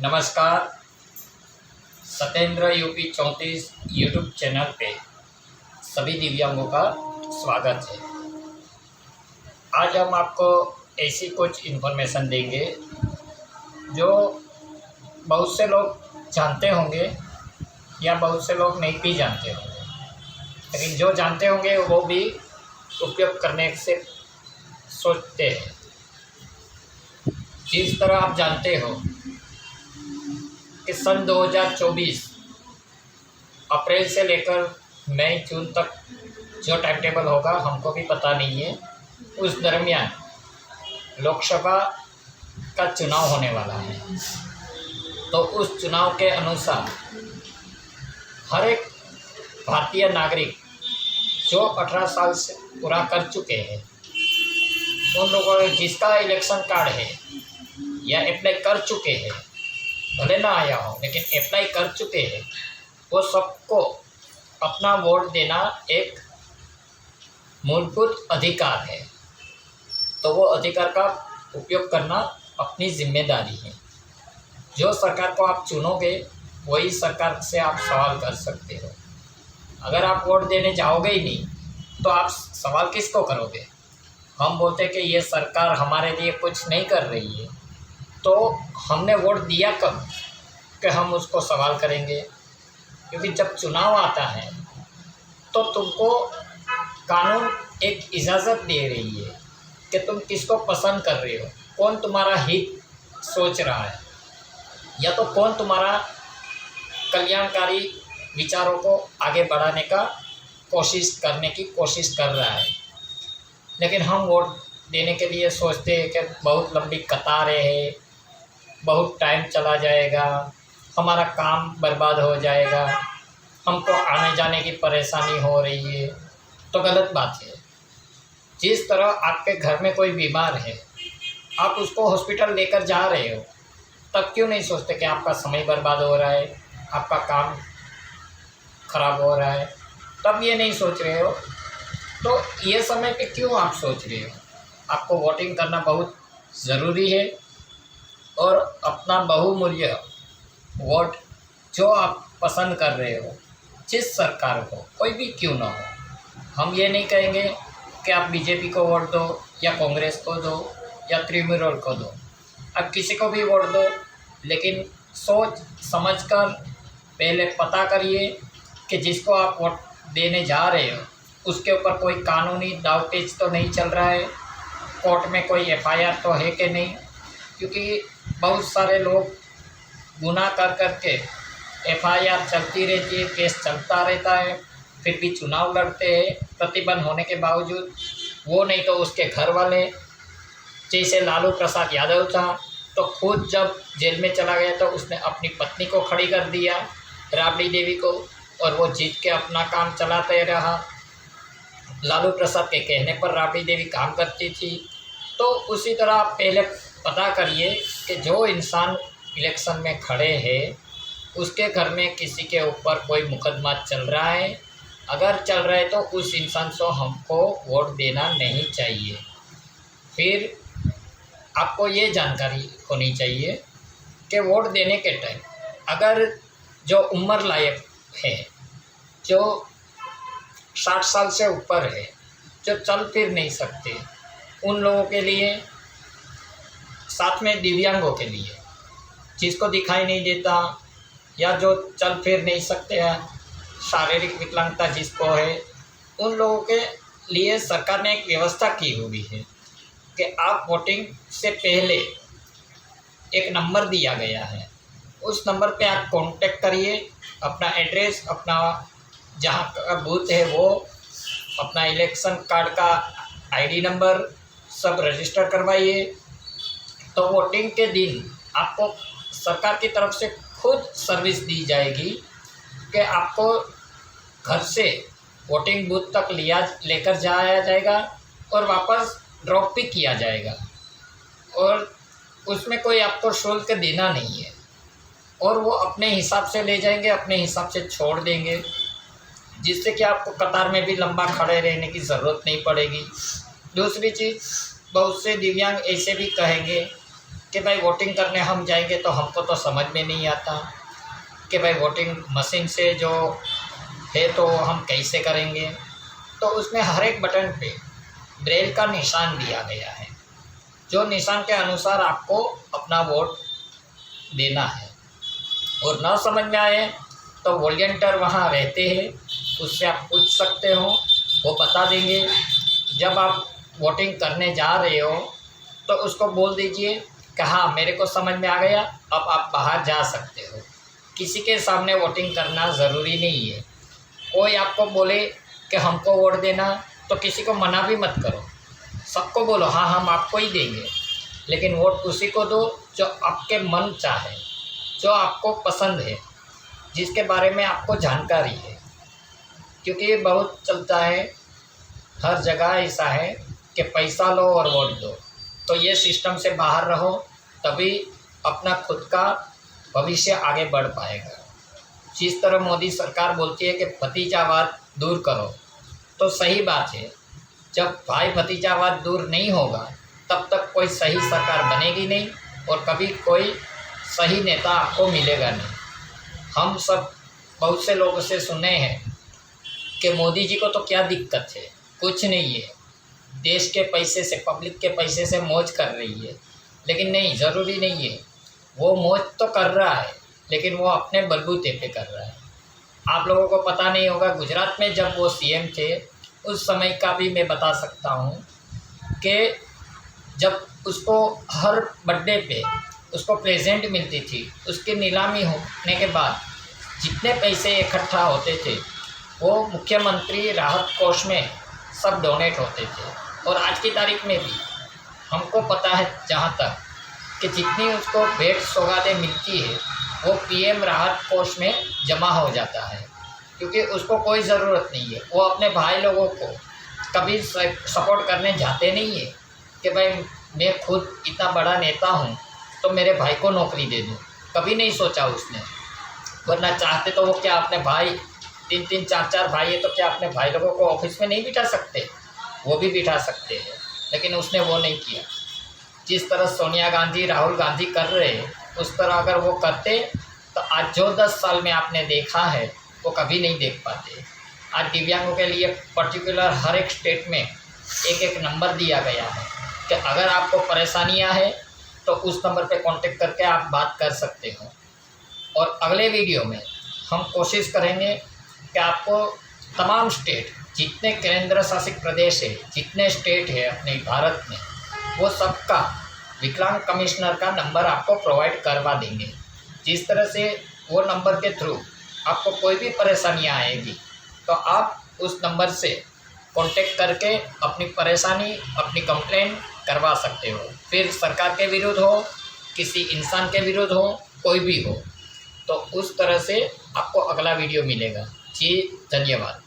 नमस्कार। Satyendra UP 34 YouTube channel पे सभी दिव्यांगों का स्वागत है। आज हम आपको ऐसी कुछ इन्फॉर्मेशन देंगे जो बहुत से लोग जानते होंगे या बहुत से लोग नहीं भी जानते होंगे, लेकिन जो जानते होंगे वो भी उपयोग करने से सोचते हैं। जिस तरह आप जानते हो कि सन 2024 अप्रैल से लेकर मई जून तक जो टाइम टेबल होगा हमको भी पता नहीं है। उस दरमियान लोकसभा का चुनाव होने वाला है, तो उस चुनाव के अनुसार हर एक भारतीय नागरिक जो 18 साल से पूरा कर चुके हैं, उन लोगों ने जिसका इलेक्शन कार्ड है या अप्लाई कर चुके हैं, भले ना आया हो लेकिन अप्लाई कर चुके हैं, वो सबको अपना वोट देना एक मूलभूत अधिकार है। तो वो अधिकार का उपयोग करना अपनी जिम्मेदारी है। जो सरकार को आप चुनोगे वही सरकार से आप सवाल कर सकते हो। अगर आप वोट देने जाओगे ही नहीं तो आप सवाल किसको करोगे? हम बोलते कि ये सरकार हमारे लिए कुछ नहीं कर रही है, तो हमने वोट दिया कब कि हम उसको सवाल करेंगे? क्योंकि जब चुनाव आता है तो तुमको कानून एक इजाज़त दे रही है कि तुम किसको पसंद कर रहे हो, कौन तुम्हारा हित सोच रहा है, या तो कौन तुम्हारा कल्याणकारी विचारों को आगे बढ़ाने का करने की कोशिश कर रहा है। लेकिन हम वोट देने के लिए सोचते हैं कि बहुत लंबी कतारें हैं, बहुत टाइम चला जाएगा, हमारा काम बर्बाद हो जाएगा, हमको आने जाने की परेशानी हो रही है। तो गलत बात है। जिस तरह आपके घर में कोई बीमार है, आप उसको हॉस्पिटल लेकर जा रहे हो, तब क्यों नहीं सोचते कि आपका समय बर्बाद हो रहा है, आपका काम खराब हो रहा है? तब ये नहीं सोच रहे हो, तो ये समय पे क्यों आप सोच रहे हो? आपको वोटिंग करना बहुत ज़रूरी है और अपना बहुमूल्य वोट जो आप पसंद कर रहे हो, जिस सरकार को, कोई भी क्यों ना हो, हम ये नहीं कहेंगे कि आप बीजेपी को वोट दो या कांग्रेस को दो या तृणमूल को दो, आप किसी को भी वोट दो, लेकिन सोच समझकर पहले पता करिए कि जिसको आप वोट देने जा रहे हो उसके ऊपर कोई कानूनी दावपेच तो नहीं चल रहा है, कोर्ट में कोई एफआईआर तो है कि नहीं। क्योंकि बहुत सारे लोग गुनाह कर के एफआईआर चलती रहती है, केस चलता रहता है, फिर भी चुनाव लड़ते हैं प्रतिबंध होने के बावजूद। वो नहीं तो उसके घर वाले, जैसे लालू प्रसाद यादव था, तो खुद जब जेल में चला गया तो उसने अपनी पत्नी को खड़ी कर दिया, राबड़ी देवी को, और वो जीत के अपना काम चलाते रहा। लालू प्रसाद के कहने पर राबड़ी देवी काम करती थी। तो उसी तरह आप पहले पता करिए कि जो इंसान इलेक्शन में खड़े हैं उसके घर में किसी के ऊपर कोई मुकदमा चल रहा है। अगर चल रहा है तो उस इंसान को हमको वोट देना नहीं चाहिए। फिर आपको ये जानकारी होनी चाहिए कि वोट देने के टाइम अगर जो उम्र लायक है, जो 60 साल से ऊपर है, जो चल फिर नहीं सकते, उन लोगों के लिए, साथ में दिव्यांगों के लिए, जिसको दिखाई नहीं देता या जो चल फिर नहीं सकते हैं, शारीरिक विकलांगता जिसको है, उन लोगों के लिए सरकार ने एक व्यवस्था की हुई है कि आप वोटिंग से पहले एक नंबर दिया गया है, उस नंबर पे आप कांटेक्ट करिए, अपना एड्रेस, अपना जहाँ का बूथ है वो, अपना इलेक्शन कार्ड का आईडी नंबर सब रजिस्टर करवाइए। तो वोटिंग के दिन आपको सरकार की तरफ से खुद सर्विस दी जाएगी कि आपको घर से वोटिंग बूथ तक लेकर जाया जाएगा और वापस ड्रॉप भी किया जाएगा, और उसमें कोई आपको शुल्क देना नहीं है, और वो अपने हिसाब से ले जाएंगे, अपने हिसाब से छोड़ देंगे, जिससे कि आपको कतार में भी लंबा खड़े रहने की ज़रूरत नहीं पड़ेगी। दूसरी चीज़, बहुत से दिव्यांग ऐसे भी कहेंगे कि भाई वोटिंग करने हम जाएंगे तो हमको तो समझ में नहीं आता कि भाई वोटिंग मशीन से जो है तो हम कैसे करेंगे। तो उसमें हर एक बटन पे ब्रेल का निशान दिया गया है, जो निशान के अनुसार आपको अपना वोट देना है। और ना समझ में आए तो वॉलंटियर वहाँ रहते हैं, उससे आप पूछ सकते हो, वो बता देंगे। जब आप वोटिंग करने जा रहे हो तो उसको बोल दीजिए कि हाँ मेरे को समझ में आ गया, अब आप बाहर जा सकते हो। किसी के सामने वोटिंग करना ज़रूरी नहीं है। कोई आपको बोले कि हमको वोट देना तो किसी को मना भी मत करो, सबको बोलो हाँ हम आपको ही देंगे, लेकिन वोट उसी को दो जो आपके मन चाहे, जो आपको पसंद है, जिसके बारे में आपको जानकारी है। क्योंकि ये बहुत चलता है, हर जगह ऐसा है कि पैसा लो और वोट दो। तो ये सिस्टम से बाहर रहो, तभी अपना खुद का भविष्य आगे बढ़ पाएगा। जिस तरह मोदी सरकार बोलती है कि भतीजावाद दूर करो, तो सही बात है। जब भाई भतीजावाद दूर नहीं होगा तब तक कोई सही सरकार बनेगी नहीं और कभी कोई सही नेता आपको मिलेगा नहीं। हम सब बहुत से लोगों से सुने हैं कि मोदी जी को तो क्या दिक्कत है, कुछ नहीं है, देश के पैसे से, पब्लिक के पैसे से मौज कर रही है। लेकिन नहीं, ज़रूरी नहीं है। वो मौज तो कर रहा है लेकिन वो अपने बलबूते पे कर रहा है। आप लोगों को पता नहीं होगा, गुजरात में जब वो सीएम थे उस समय का भी मैं बता सकता हूँ कि जब उसको हर बर्थडे पे उसको प्रेजेंट मिलती थी, उसकी नीलामी होने के बाद जितने पैसे इकट्ठा होते थे वो मुख्यमंत्री राहत कोष में सब डोनेट होते थे। और आज की तारीख में भी हमको पता है जहाँ तक कि जितनी उसको भेंट सौगातें मिलती है वो पीएम राहत कोष में जमा हो जाता है, क्योंकि उसको कोई ज़रूरत नहीं है। वो अपने भाई लोगों को कभी सपोर्ट करने जाते नहीं है कि भाई मैं खुद इतना बड़ा नेता हूँ तो मेरे भाई को नौकरी दे दूँ, कभी नहीं सोचा उसने। वरना चाहते तो वो क्या अपने भाई 3-3 4-4 भाई है तो क्या अपने भाई लोगों को ऑफिस में नहीं बिठा सकते? वो भी बिठा सकते हैं, लेकिन उसने वो नहीं किया। जिस तरह सोनिया गांधी, राहुल गांधी कर रहे हैं, उस तरह अगर वो करते तो आज जो 10 साल में आपने देखा है वो कभी नहीं देख पाते। आज दिव्यांगों के लिए पर्टिकुलर हर एक स्टेट में एक नंबर दिया गया है कि अगर आपको परेशानियां हैं तो उस नंबर पे कांटेक्ट करके आप बात कर सकते हो। और अगले वीडियो में हम कोशिश करेंगे कि आपको तमाम स्टेट, जितने केंद्र शासित प्रदेश है, जितने स्टेट है अपने भारत में, वो सबका विकलांग कमिश्नर का नंबर आपको प्रोवाइड करवा देंगे। जिस तरह से वो नंबर के थ्रू आपको कोई भी परेशानियाँ आएगी तो आप उस नंबर से कांटेक्ट करके अपनी परेशानी, अपनी कंप्लेंट करवा सकते हो। फिर सरकार के विरुद्ध हो, किसी इंसान के विरुद्ध हो, कोई भी हो, तो उस तरह से आपको अगला वीडियो मिलेगा। जी धन्यवाद।